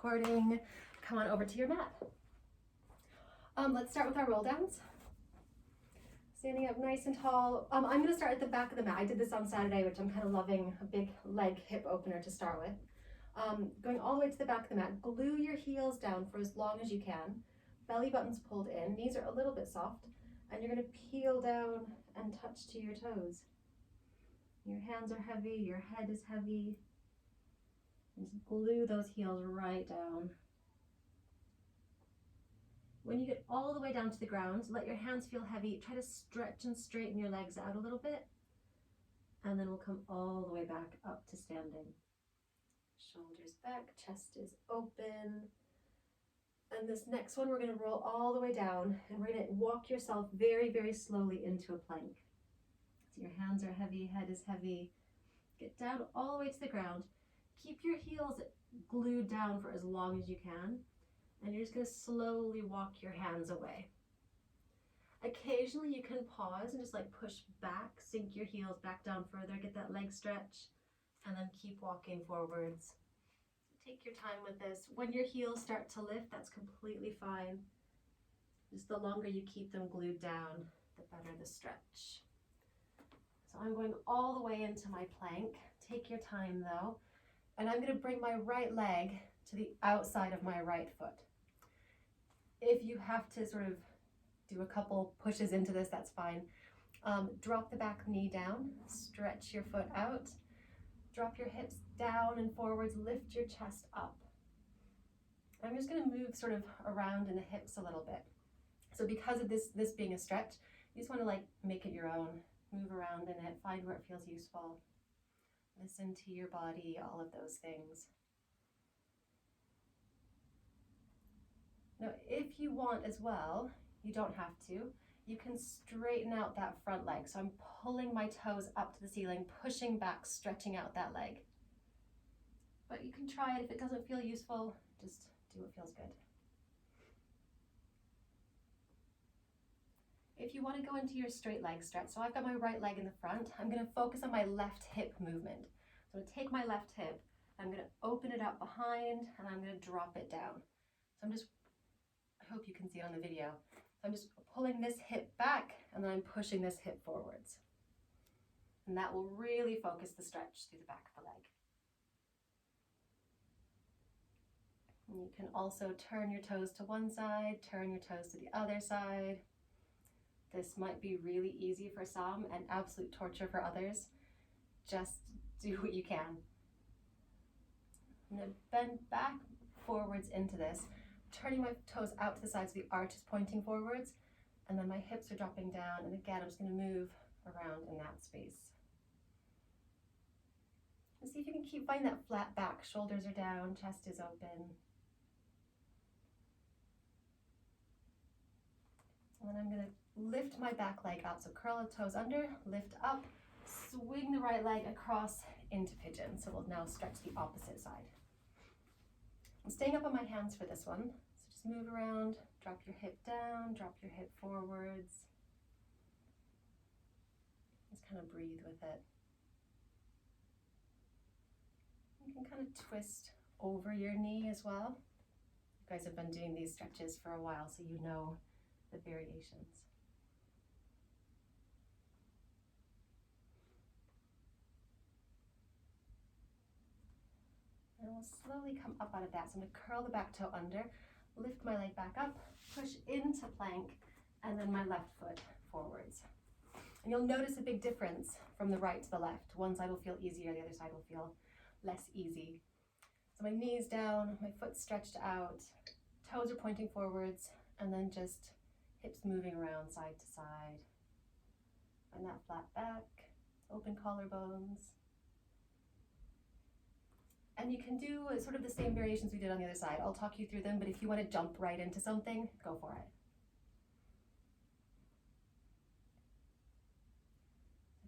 recording. Come on over to your mat. Let's start with our roll downs. Standing up nice and tall. I'm going to start at the back of the mat. I did this on Saturday, which I'm kind of loving, a big leg hip opener to start with. Going all the way to the back of the mat, glue your heels down for as long as you can. Belly button's pulled in, knees are a little bit soft, and you're going to peel down and touch to your toes. Your hands are heavy, your head is heavy. Just glue those heels right down. When you get all the way down to the ground, let your hands feel heavy. Try to stretch and straighten your legs out a little bit. And then we'll come all the way back up to standing. Shoulders back, chest is open. And this next one, we're going to roll all the way down, and we're going to walk yourself very, very slowly into a plank. So your hands are heavy, head is heavy. Get down all the way to the ground. Keep your heels glued down for as long as you can. And you're just going to slowly walk your hands away. Occasionally you can pause and just like push back, sink your heels back down further, get that leg stretch, and then keep walking forwards. Take your time with this. When your heels start to lift, that's completely fine. Just the longer you keep them glued down, the better the stretch. So I'm going all the way into my plank. Take your time though. And I'm going to bring my right leg to the outside of my right foot. If you have to sort of do a couple pushes into this, that's fine. Drop the back knee down, stretch your foot out, drop your hips down and forwards, lift your chest up. I'm just going to move sort of around in the hips a little bit. So because of this being a stretch, you just want to like make it your own. Move around in it, find where it feels useful. Listen to your body, all of those things. Now, if you want as well, you don't have to, you can straighten out that front leg. So I'm pulling my toes up to the ceiling, pushing back, stretching out that leg. But you can try it. If it doesn't feel useful, just do what feels good. If you want to go into your straight leg stretch, so I've got my right leg in the front, I'm going to focus on my left hip movement. So I'm going to take my left hip, I'm going to open it up behind, and I'm going to drop it down. So I hope you can see it on the video. So I'm just pulling this hip back, and then I'm pushing this hip forwards. And that will really focus the stretch through the back of the leg. And you can also turn your toes to one side, turn your toes to the other side. This might be really easy for some and absolute torture for others. Just do what you can. I'm going to bend back forwards into this, turning my toes out to the sides so the arch is pointing forwards, and then my hips are dropping down, and again I'm just going to move around in that space. And see if you can find that flat back. Shoulders are down, chest is open. And then I'm going to lift my back leg up. So curl the toes under, lift up, swing the right leg across into pigeon. So we'll now stretch the opposite side. I'm staying up on my hands for this one. So just move around, drop your hip down, drop your hip forwards. Just kind of breathe with it. You can kind of twist over your knee as well. You guys have been doing these stretches for a while, so you know the variations. And we'll slowly come up out of that. So I'm going to curl the back toe under, lift my leg back up, push into plank, and then my left foot forwards. And you'll notice a big difference from the right to the left. One side will feel easier, the other side will feel less easy. So my knees down, my foot stretched out, toes are pointing forwards, and then just hips moving around side to side. Find that flat back, open collarbones. And you can do sort of the same variations we did on the other side. I'll talk you through them, but if you want to jump right into something, go for it.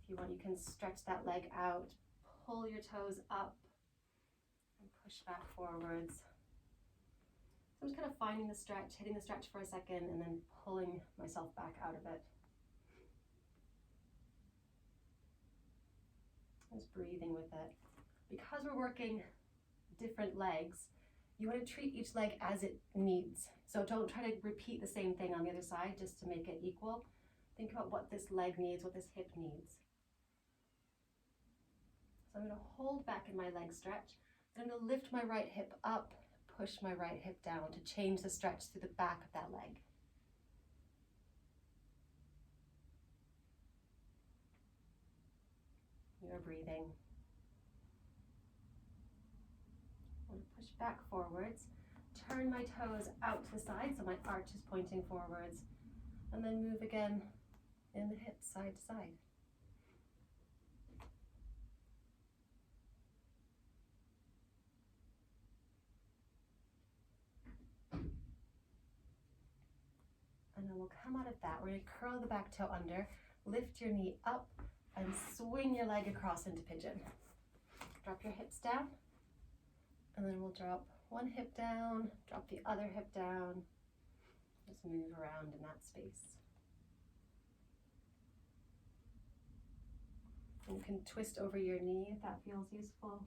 If you want, you can stretch that leg out, pull your toes up, and push back forwards. So I'm just kind of finding the stretch, hitting the stretch for a second, and then pulling myself back out of it. Just breathing with it. Because we're working different legs, You want to treat each leg as it needs. So don't try to repeat the same thing on the other side just to make it equal. Think about what this leg needs, what this hip needs. So I'm going to hold back in my leg stretch. Then I'm going to lift my right hip up, push my right hip down to change the stretch through the back of that leg. You're breathing. I'm going to push back forwards, turn my toes out to the side so my arch is pointing forwards, and then move again in the hips side to side. And then we'll come out of that. We're going to curl the back toe under, lift your knee up, and swing your leg across into pigeon. Drop your hips down, and then we'll drop one hip down, drop the other hip down. Just move around in that space. You can twist over your knee if that feels useful.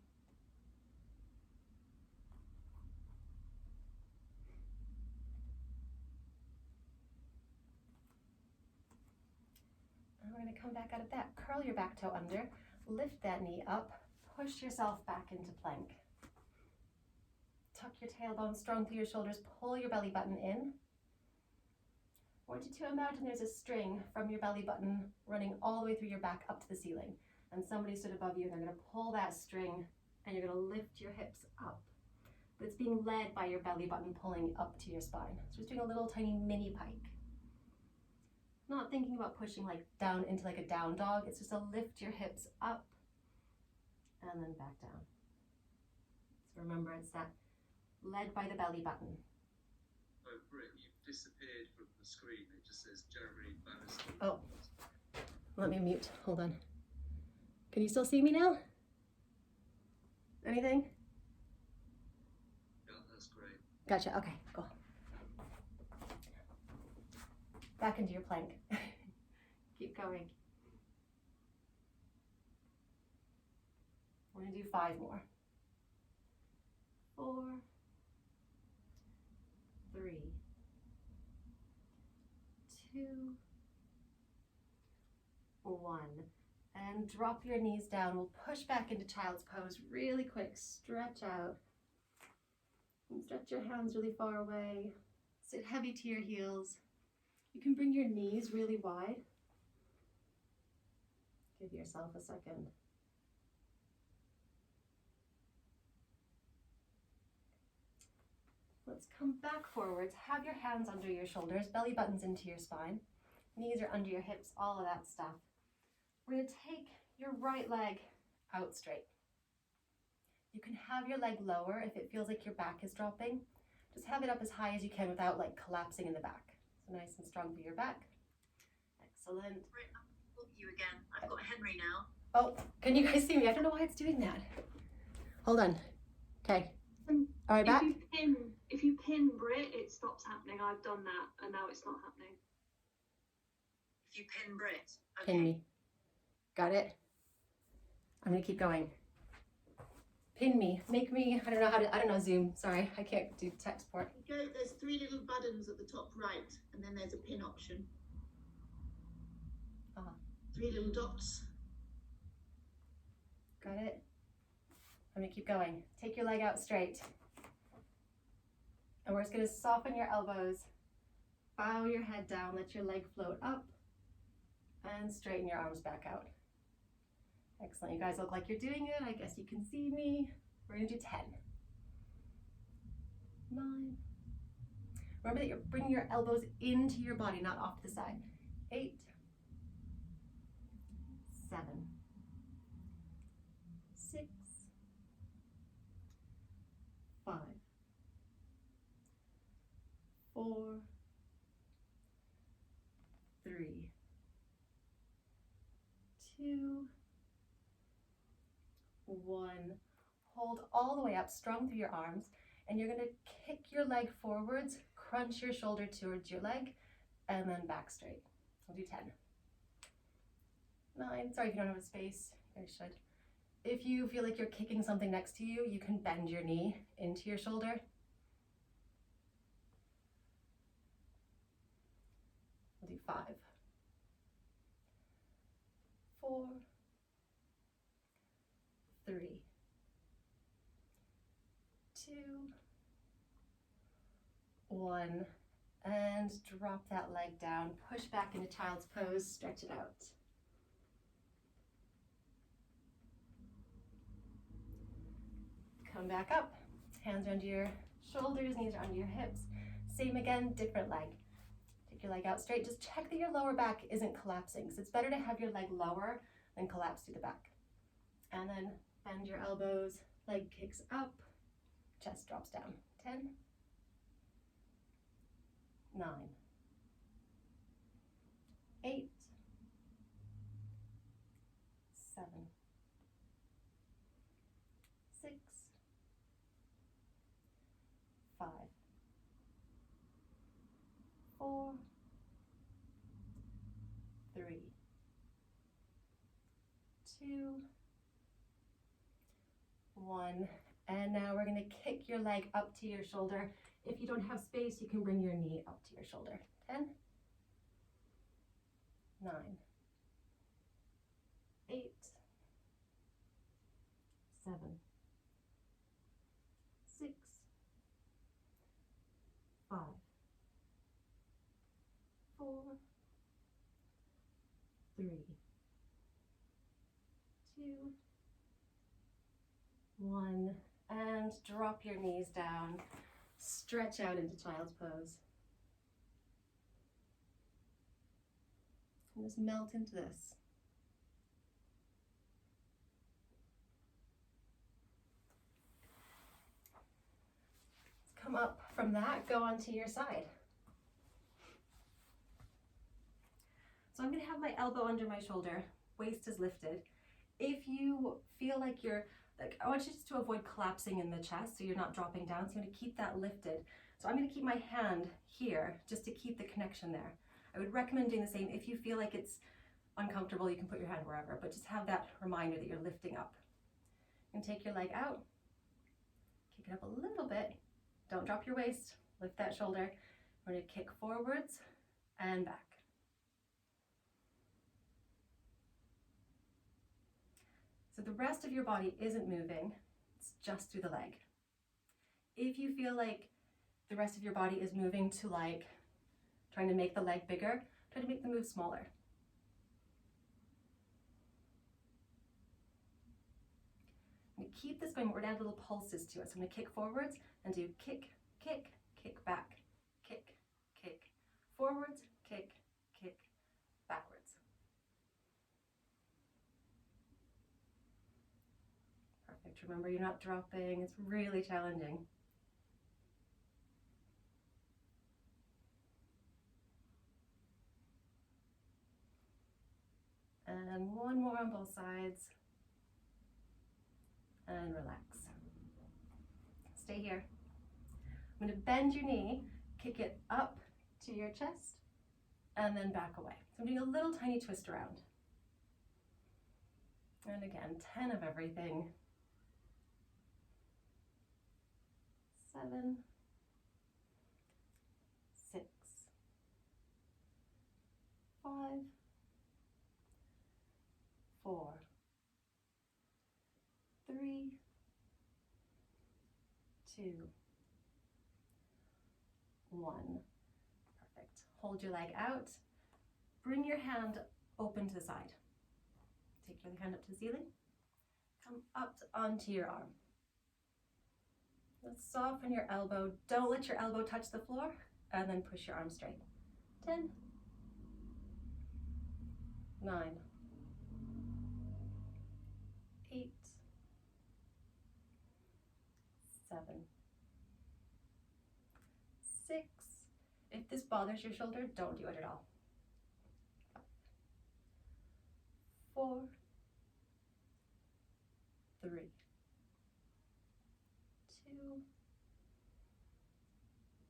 And we're going to come back out of that. Curl your back toe under, lift that knee up, push yourself back into plank. Tuck your tailbone strong through your shoulders, pull your belly button in. I want you to imagine there's a string from your belly button running all the way through your back up to the ceiling. And somebody stood above you and they're going to pull that string and you're going to lift your hips up. But it's being led by your belly button pulling up to your spine. So just doing a little tiny mini pike. Not thinking about pushing like down into like a down dog. It's just a lift your hips up and then back down. So remember, it's that led by the belly button. Oh, Britt, you've disappeared from the screen. It just says Jeremy Bannister. Oh, let me mute. Hold on. Can you still see me now? Anything? Yeah, that's great. Gotcha. Okay, cool. Back into your plank. Keep going. We're going to do 5 more. 4, 3, 2, 1. And drop your knees down. We'll push back into child's pose really quick. Stretch out. And stretch your hands really far away. Sit heavy to your heels. You can bring your knees really wide. Give yourself a second. Let's come back forwards. Have your hands under your shoulders, belly buttons into your spine. Knees are under your hips, all of that stuff. We're going to take your right leg out straight. You can have your leg lower if it feels like your back is dropping. Just have it up as high as you can without like collapsing in the back. So nice and strong for your back. Excellent. Right, I'll look at you again. I've got Henry now. Oh, can you guys see me? I don't know why it's doing that. Hold on. Okay. All right, back. If you pin Brit, it stops happening. I've done that and now it's not happening. If you pin Brit. Okay. Pin me. Got it? I'm gonna keep going. Pin me. Make me, I don't know Zoom. Sorry, I can't do tech support. There's 3 little buttons at the top right, and then there's a pin option. 3 little dots. Got it? I'm gonna keep going. Take your leg out straight. And we're just gonna soften your elbows. Bow your head down, let your leg float up, and straighten your arms back out. Excellent, you guys look like you're doing it. I guess you can see me. We're gonna do 10. 9. Remember that you're bringing your elbows into your body, not off to the side. 8. 7. 6. 5. 4. 3. 2. 1. Hold all the way up, strong through your arms, and you're going to kick your leg forwards, crunch your shoulder towards your leg, and then back straight. We'll do 10. 9. Sorry if you don't have a space, you guys should. If you feel like you're kicking something next to you, you can bend your knee into your shoulder. 5, 4, 3, 2, 1, and drop that leg down. Push back into child's pose, stretch it out. Come back up, hands are under your shoulders, knees are under your hips. Same again, different leg. Take your leg out straight. Just check that your lower back isn't collapsing. So it's better to have your leg lower than collapse through the back. And then bend your elbows, leg kicks up, chest drops down. 10, 9, 8, 7, 6, 5, 4, 3, 2, 1. And now we're going to kick your leg up to your shoulder. If you don't have space, you can bring your knee up to your shoulder. 10, 9, 8, 7, 6, 5, 4, 3, 2, 1, and drop your knees down. Stretch out into child's pose. And just melt into this. Let's come up from that, go onto your side. So I'm going to have my elbow under my shoulder, waist is lifted. If you feel like I want you just to avoid collapsing in the chest so you're not dropping down. So I'm going to keep that lifted. So I'm going to keep my hand here just to keep the connection there. I would recommend doing the same. If you feel like it's uncomfortable, you can put your hand wherever, but just have that reminder that you're lifting up. And take your leg out, kick it up a little bit. Don't drop your waist, lift that shoulder. We're going to kick forwards and back. So the rest of your body isn't moving, it's just through the leg. If you feel like the rest of your body is moving to trying to make the leg bigger, try to make the move smaller. I'm going to keep this going, we're going to add little pulses to it. So I'm going to kick forwards and do kick, kick, kick back, kick, kick, forwards, kick, kick, backwards. Remember, you're not dropping. It's really challenging. And one more on both sides. And relax. Stay here. I'm going to bend your knee, kick it up to your chest, and then back away. So I'm doing a little tiny twist around. And again, 10 of everything. 7, 6, 5, 4, 3, 2, 1. Perfect. Hold your leg out. Bring your hand open to the side. Take your hand up to the ceiling. Come up onto your arm. Let's soften your elbow. Don't let your elbow touch the floor, and then push your arm straight. 10, 9, 8, 7, 6. If this bothers your shoulder, don't do it at all. 5, 4, 3, 2,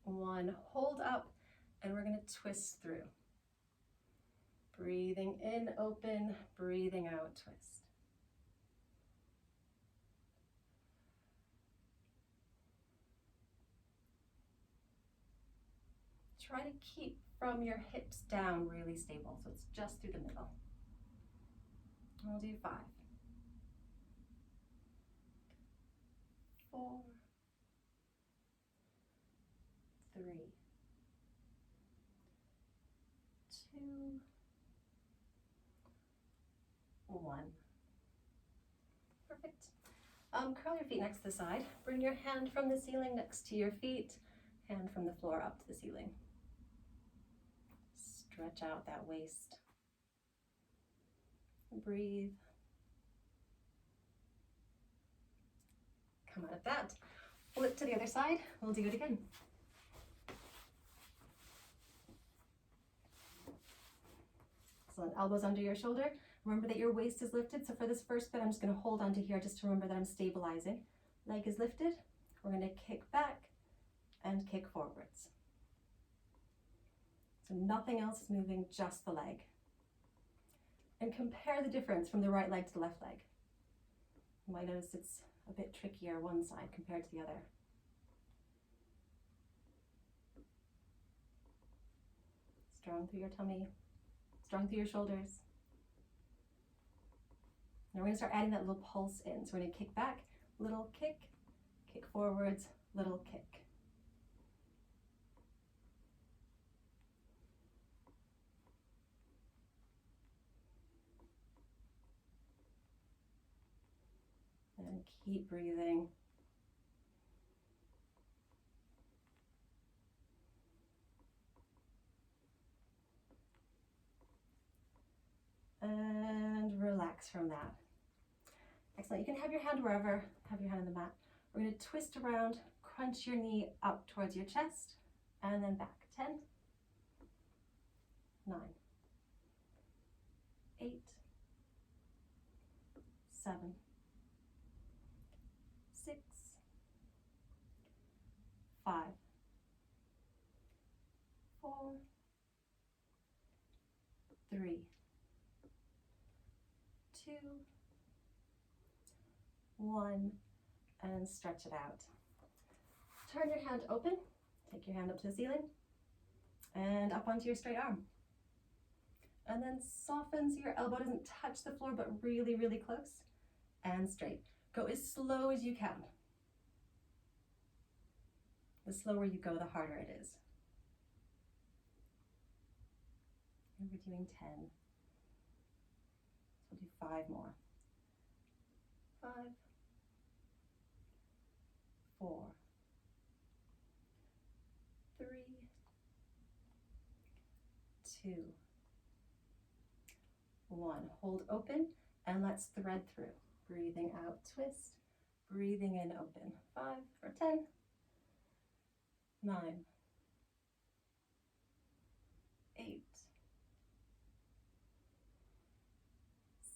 1. Hold up, and we're going to twist through. Breathing in, open, breathing out, twist. try to keep from your hips down really stable, so it's just through the middle. We'll do 5, 4, 3, 2, 1. Perfect. Curl your feet next to the side. Bring your hand from the ceiling next to your feet, hand from the floor up to the ceiling. Stretch out that waist. Breathe. Come out of that. Flip to the other side. We'll do it again. Excellent. Elbows under your shoulder. Remember that your waist is lifted. So for this first bit, I'm just going to hold onto here just to remember that I'm stabilizing. Leg is lifted. We're going to kick back and kick forwards. So nothing else is moving, just the leg. And compare the difference from the right leg to the left leg. You might notice it's a bit trickier one side compared to the other. Strong through your tummy, strong through your shoulders. Now we're going to start adding that little pulse in. So we're going to kick back, little kick, kick forwards, little kick. And keep breathing. And relax from that. Excellent. You can have your hand wherever, have your hand on the mat. We're going to twist around, crunch your knee up towards your chest, and then back. 10, 9, 8, 7, 6, 5, 4, 3, 2, 1, and stretch it out. Turn your hand open, take your hand up to the ceiling, and up onto your straight arm. And then soften so your elbow doesn't touch the floor, but really, really close, and straight. Go as slow as you can. The slower you go, the harder it is. And we're doing 10. We'll do 5 more. 5, 4, 3, 2, 1. Hold open and let's thread through. Breathing out, twist. Breathing in, open. 5 for 10, 9, 8,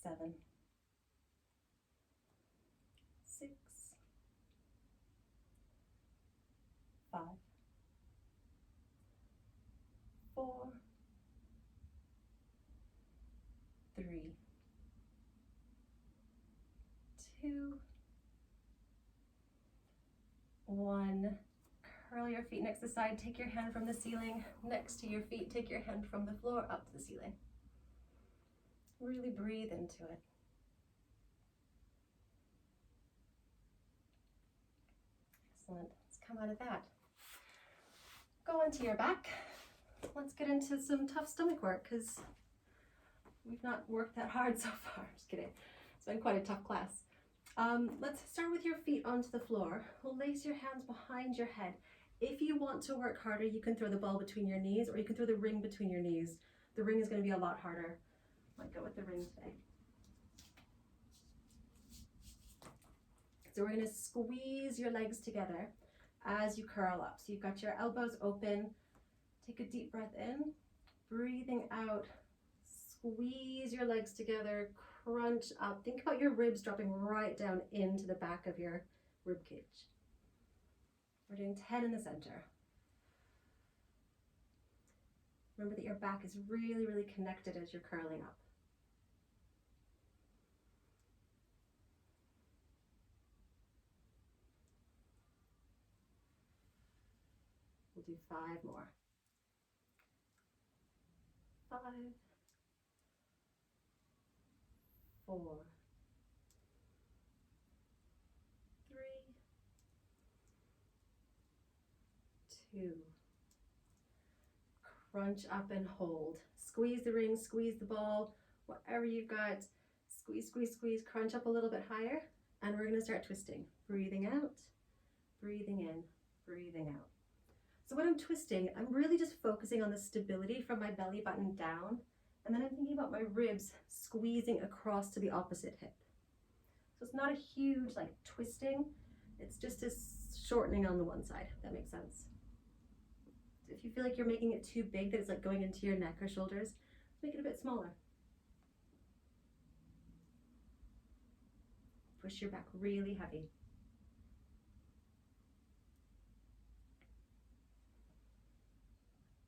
7, 6, 5, 4, 3, 2, 1. Curl your feet next to the side. Take your hand from the ceiling next to your feet. Take your hand from the floor up to the ceiling. Really breathe into it. Excellent. Let's come out of that. Go onto your back. Let's get into some tough stomach work because we've not worked that hard so far. Just kidding. It's been quite a tough class. Let's start with your feet onto the floor. We'll lace your hands behind your head. If you want to work harder, you can throw the ball between your knees or you can throw the ring between your knees. The ring is going to be a lot harder. Might go with the ring today. So we're going to squeeze your legs together as you curl up. So you've got your elbows open. Take a deep breath in, breathing out. Squeeze your legs together, crunch up. Think about your ribs dropping right down into the back of your rib cage. We're doing 10 in the center. Remember that your back is really, really connected as you're curling up. We'll do 5 more. 5, 4, 3, 2. Crunch up and hold. Squeeze the ring, squeeze the ball, whatever you've got. Squeeze, squeeze, squeeze, crunch up a little bit higher. And we're gonna start twisting. Breathing out, breathing in, breathing out. So when I'm twisting, I'm really just focusing on the stability from my belly button down. And then I'm thinking about my ribs squeezing across to the opposite hip. So it's not a huge like twisting. It's just a shortening on the one side, if that makes sense. So if you feel like you're making it too big, that it's like going into your neck or shoulders, make it a bit smaller. Push your back really heavy.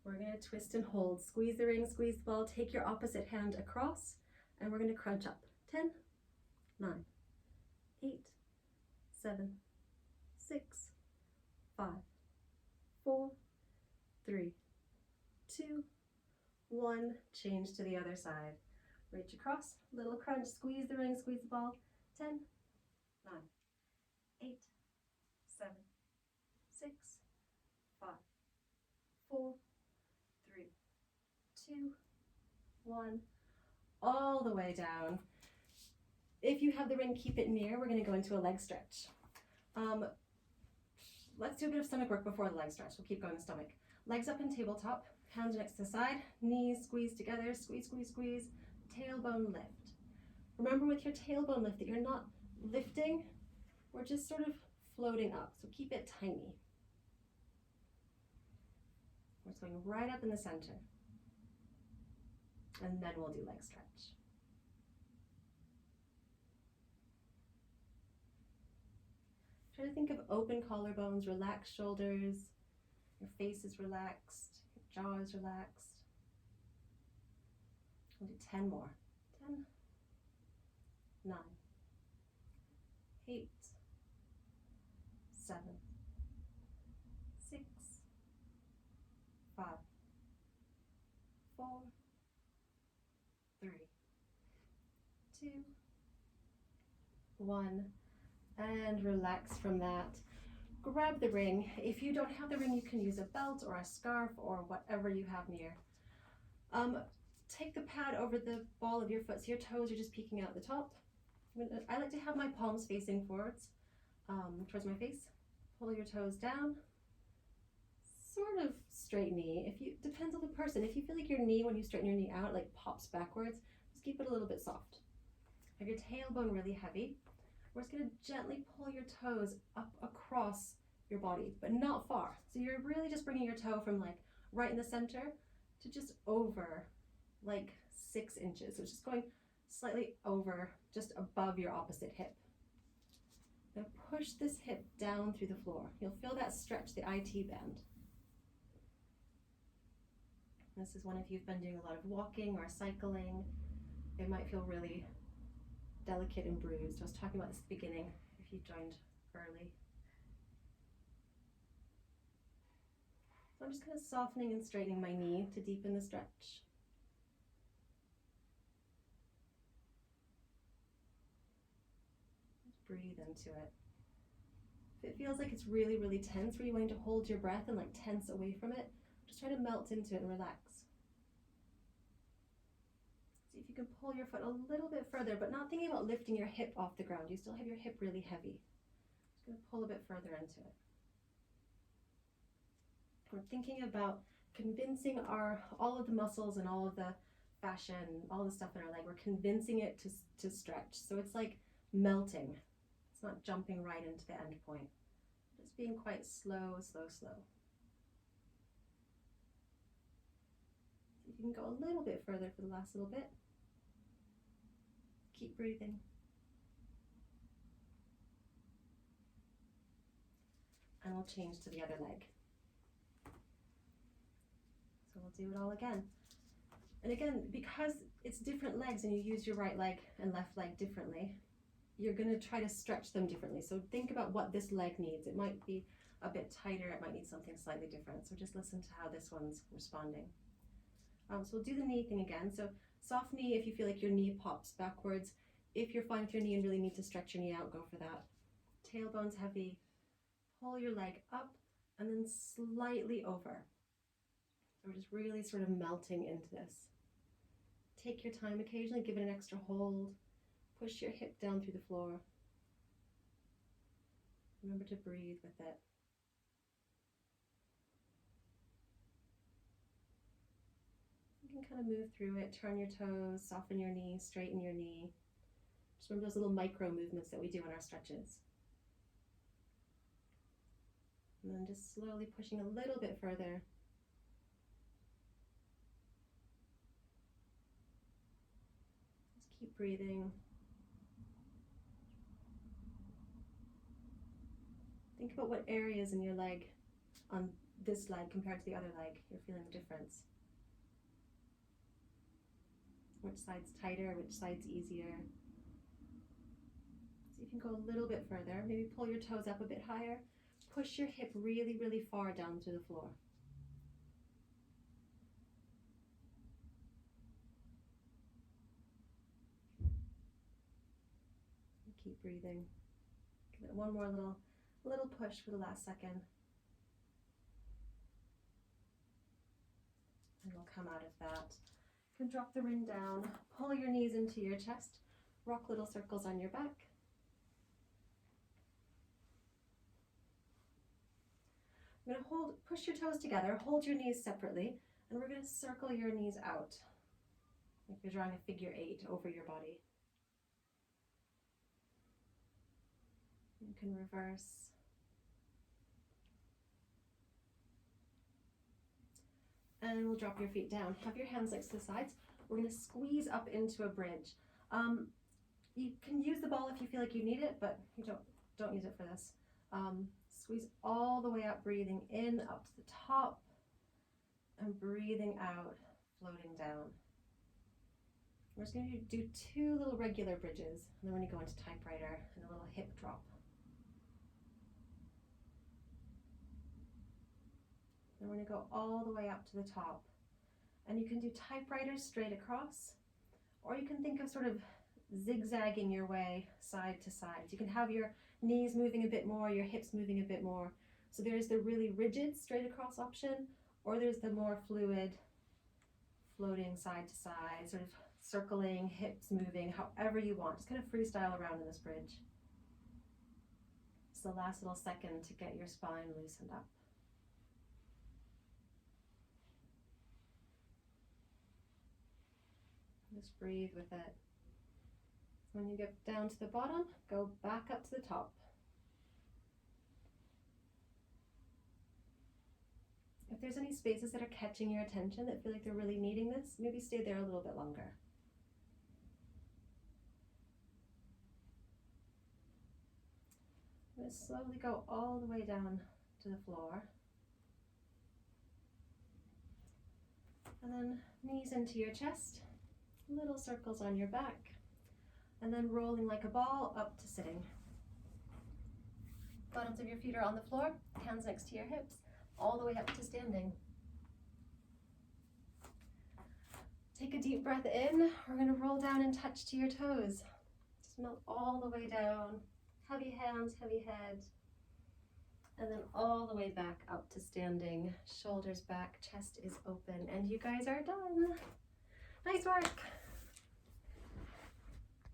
We're going to twist and hold. Squeeze the ring, squeeze the ball. Take your opposite hand across, and we're going to crunch up. 10, 9, 8, 7, 6, 5, 4, 3, 2, 1. Change to the other side. Reach across, little crunch, squeeze the ring, squeeze the ball. 10, 9, 8, 7, 6, 5, 4, 3, 2, 1. All the way down. If you have the ring, keep it near. We're going to go into a leg stretch. Let's do a bit of stomach work before the leg stretch. We'll keep going with stomach. Legs up in tabletop, hands next to the side, knees squeeze together, squeeze, squeeze, squeeze, tailbone lift. Remember with your tailbone lift that you're not lifting, we're just sort of floating up, so keep it tiny. We're just going right up in the center. And then we'll do leg stretch. Try to think of open collarbones, relaxed shoulders, your face is relaxed, your jaw is relaxed. We'll do 10 more. 10, 9, 8, 7, 6, 5, 4, 3, 2, 1, and relax from that. Grab the ring. If you don't have the ring, you can use a belt or a scarf or whatever you have near. Take the pad over the ball of your foot so your toes are just peeking out the top. I like to have my palms facing forwards, towards my face. Pull your toes down. Sort of straight knee. Depends on the person. If you feel like your knee, when you straighten your knee out, like pops backwards, just keep it a little bit soft. Have your tailbone really heavy. We're just going to gently pull your toes up across your body, but not far. So you're really just bringing your toe from like right in the center to just over like 6 inches. So it's just going slightly over, just above your opposite hip. Now push this hip down through the floor. You'll feel that stretch, the IT band. This is one if you've been doing a lot of walking or cycling. It might feel really delicate and bruised. I was talking about this at the beginning if you joined early. So I'm just kind of softening and straightening my knee to deepen the stretch. Just breathe into it. If it feels like it's really, really tense, where you want to hold your breath and like tense away from it, just try to melt into it and relax. See if you can pull your foot a little bit further, but not thinking about lifting your hip off the ground. You still have your hip really heavy. Just going to pull a bit further into it. We're thinking about convincing all of the muscles and all of the fascia and all the stuff in our leg. We're convincing it to stretch. So it's like melting. It's not jumping right into the end point. Just being quite slow, slow, slow. You can go a little bit further for the last little bit. Keep breathing. And we'll change to the other leg. So we'll do it all again. And again, because it's different legs and you use your right leg and left leg differently, you're going to try to stretch them differently. So think about what this leg needs. It might be a bit tighter, it might need something slightly different. So just listen to how this one's responding. So we'll do the knee thing again. So soft knee if you feel like your knee pops backwards. If you're fine with your knee and really need to stretch your knee out, go for that. Tailbone's heavy. Pull your leg up and then slightly over. So we're just really sort of melting into this. Take your time occasionally, give it an extra hold. Push your hip down through the floor. Remember to breathe with it. You can kind of move through it, turn your toes, soften your knee, straighten your knee. Just remember those little micro movements that we do in our stretches. And then just slowly pushing a little bit further. Just keep breathing. Think about what areas in your leg, on this leg compared to the other leg, you're feeling the difference. Which side's tighter, which side's easier. So you can go a little bit further, maybe pull your toes up a bit higher. Push your hip really, really far down to the floor. And keep breathing. Give it one more little push for the last second. And we'll come out of that. You can drop the ring down, pull your knees into your chest, rock little circles on your back. I'm going to push your toes together, hold your knees separately, and we're going to circle your knees out. Like you're drawing a figure 8 over your body. You can reverse. And we'll drop your feet down. Have your hands next to the sides. We're going to squeeze up into a bridge. You can use the ball if you feel like you need it, but you don't use it for this. Squeeze all the way up, breathing in up to the top, and breathing out, floating down. We're just going to do 2 little regular bridges, and then we're going to go into typewriter and a little hip drop. And we're going to go all the way up to the top. And you can do typewriter straight across, or you can think of sort of zigzagging your way side to side. You can have your knees moving a bit more, your hips moving a bit more. So there's the really rigid straight across option, or there's the more fluid, floating side to side, sort of circling, hips moving, however you want. Just kind of freestyle around in this bridge. It's the last little second to get your spine loosened up. Just breathe with it. When you get down to the bottom, go back up to the top. If there's any spaces that are catching your attention that feel like they're really needing this, maybe stay there a little bit longer. I'm going to slowly go all the way down to the floor. And then knees into your chest, little circles on your back, and then rolling like a ball up to sitting. Bottoms of your feet are on the floor, hands next to your hips, all the way up to standing. Take a deep breath in. We're going to roll down and touch to your toes. Just melt all the way down. Heavy hands, heavy head. And then all the way back up to standing. Shoulders back, chest is open, and you guys are done. Nice work.